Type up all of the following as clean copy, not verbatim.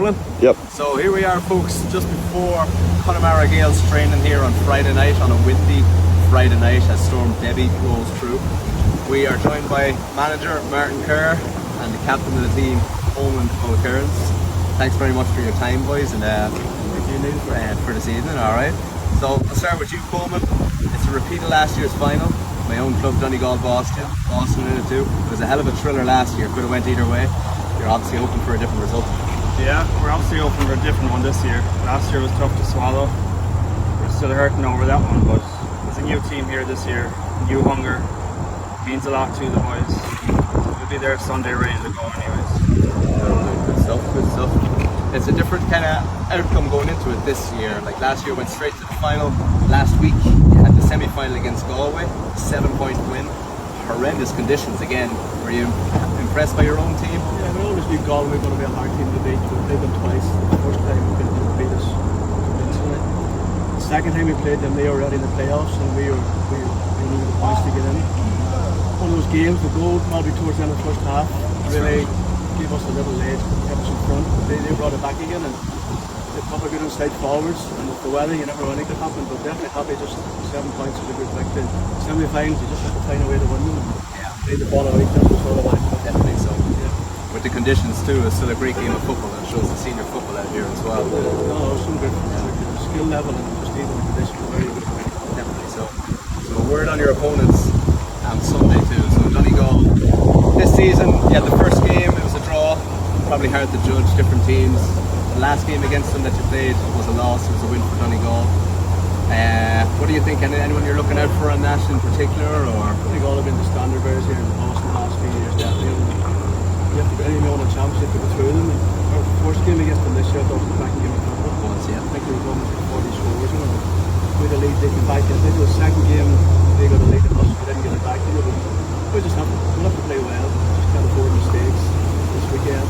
rolling? Yep. So here we are, folks, just before Connemara Gales training here on Friday night, on a windy Friday night as Storm Debbie rolls through. We are joined by manager Martin Kerr and the captain of the team, Coleman Mulkerrins. Thanks very much for your time, boys, and for this evening. All right. So I'll start with you, Coleman. It's a repeat of last year's final. My own club, Donegal Boston in it too. It was a hell of a thriller last year. Could have went either way. You're obviously hoping for a different result. Yeah, we're obviously hoping for a different one this year. Last year was tough to swallow. We're still hurting over that one, but it's a new team here this year. New hunger. Means a lot to the boys. We'll be there Sunday ready to go anyways. Good stuff. It's a different kind of outcome going into it this year. Like last year went straight to the final. Last week you had the semi-final against Galway, 7-point win. Horrendous conditions again. Were you impressed by your own team? Yeah, we always knew Galway were going to be a hard team to beat. We played them twice. The first time we couldn't beat us convincingly. The second time we played them, they were already in the playoffs, and we needed the points to get in. One of those games, the goal probably towards the end of the first half, really gave us a little edge, kept us in front. But they brought it back again, and they put a good inside forwards. And with the weather, you never know anything could happen. But definitely happy, just 7 points is a good victory. Semi-finals, you just have to find a way to win them. Play the ball out, that's what's all about. Definitely so. Yeah. With the conditions too, it's still a great game of football and shows the senior football out here as well. No, some good skill level and just even the conditions are very good. Definitely so. So a word on your opponents on Sunday too. So Donegal, this season, yeah, the first game it was a draw. Probably hard to judge different teams. The last game against them that you played was a loss. It was a win for Donegal. What do you think? Anyone you're looking out for on that in particular, or? Donegal have been the standard bearers here in Boston the last few years. Definitely, you have to get anyone on a championship to go through them. Our first game against them this year, I thought was the back game of confidence. Yeah. I think they were almost 40 scores. With the lead, they came back in. I think the second game they got a lead in us, we didn't get it back. We'll have to play well. Just can't afford mistakes this weekend.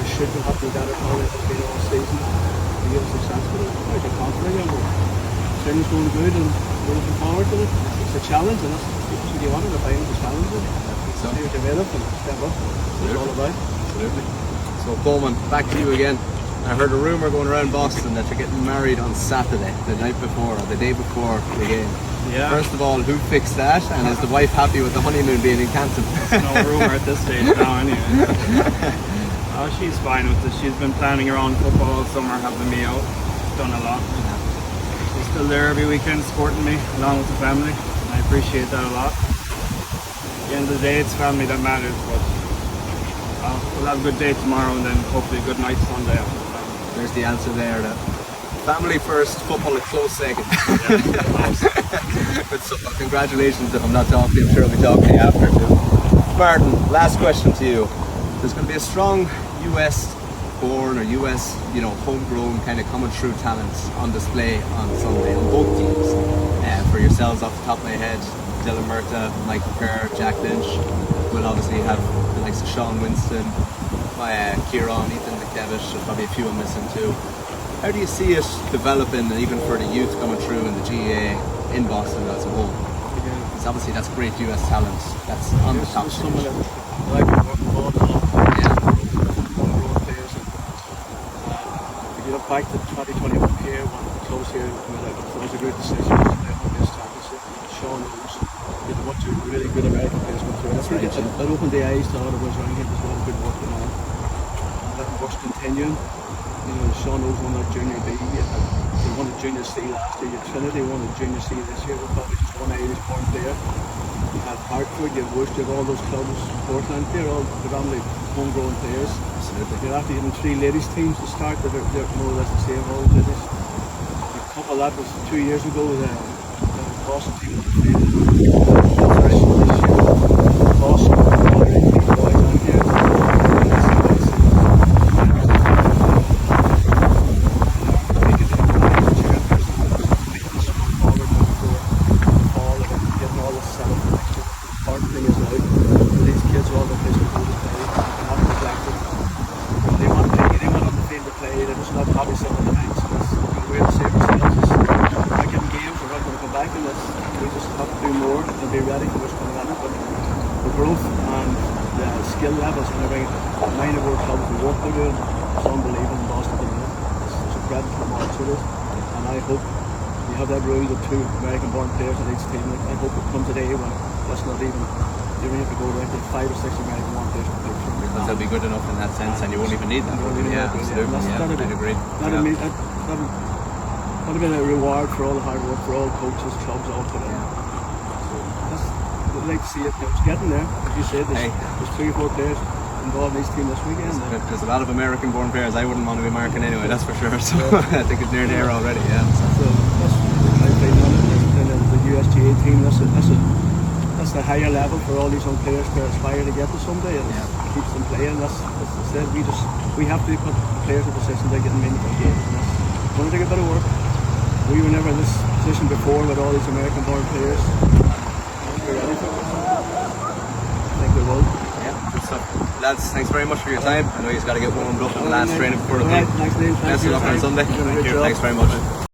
We should have to do better how it's been all season to give us a chance. But I'm quite confident. Training's going good and we're looking forward to it. It's a challenge, and that's what you want in the final, the challenge. So see what you're made of and step up. That's what it's all about. Absolutely. So Coleman, back to you again. I heard a rumour going around Boston that you're getting married on Saturday, the night before, or the day before the game. Yeah. First of all, who fixed that, and is the wife happy with the honeymoon being in Canton? No rumour at this stage now anyway. Oh, she's fine with it. She's been planning her own football all summer, helping me out. She's done a lot. She's still there every weekend supporting me along with the family. I appreciate that a lot. At the end of the day, it's family that matters, but we'll have a good day tomorrow and then hopefully a good night Sunday after the family. There's the answer there. Family first, football a close second. Good stuff. Well, congratulations. If I'm not talking to you, I'm sure I'll be talking to you after too. Martin, last question to you. There's going to be a strong US born or US, homegrown kind of coming through talents on display on Sunday on both teams. For yourselves, off the top of my head, Dylan Murta, Michael Kerr, Jack Lynch. We'll obviously have the likes of Sean Winston, Kerr, Ethan McDevitt, and probably a few I'm missing too. How do you see it developing, even for the youth coming through in the GAA in Boston as a whole? Because obviously that's great US talent that's on the top stage. Back to 2021 here, one of the clubs here, it was a great decision to play on this championship. Sean knows what two really good American players went through. I think it opened the eyes to a lot of us around here. There's a lot of good work going on. That work's continuing. Sean knows won that junior B. They won the junior C last year. Trinity won the junior C this year. We're probably just one Irish born player. You have Hartford, you have Worcester, you have all those clubs, Portland, they're all predominantly homegrown players. You're after even 3 ladies teams to start, they're more or less the same, all the ladies. A couple of that was 2 years ago, the Boston team Boston, boys on here. Skill levels and everything. 9 of our clubs, the work they're doing, it's unbelievable in Boston. it is. And I hope we have that rule with 2 American-born players on each team. Like, I hope it comes a day when that's not even, you don't have to go right to 5 or 6 American-born players to play for them. Because they'll be good enough in that sense, and you won't even need that. Yeah, Absolutely. I'd agree. That'd have been a reward for all the hard work for all coaches, clubs, all put in. I'd like to see it. It's getting there. As you said, there's 3 or 4 players involved in this team this weekend. There's a lot of American-born players I wouldn't want to be marking anyway, that's for sure. So I think it's near there already, yeah. So that's my opinion on it. And the USGA team, that's the higher level for all these young players to aspire to get to someday. It keeps them playing. That's I said, we have to put players in position to get them meaningful games. And that's going to take a bit of work. We were never in this position before with all these American-born players. We're ready for it. I think we will. Yeah, good stuff. Lads, thanks very much for your time. I know you've got to get warmed up in the last training before the game. Thanks, Neil. Best of luck on Sunday. Thank you. Thanks very much.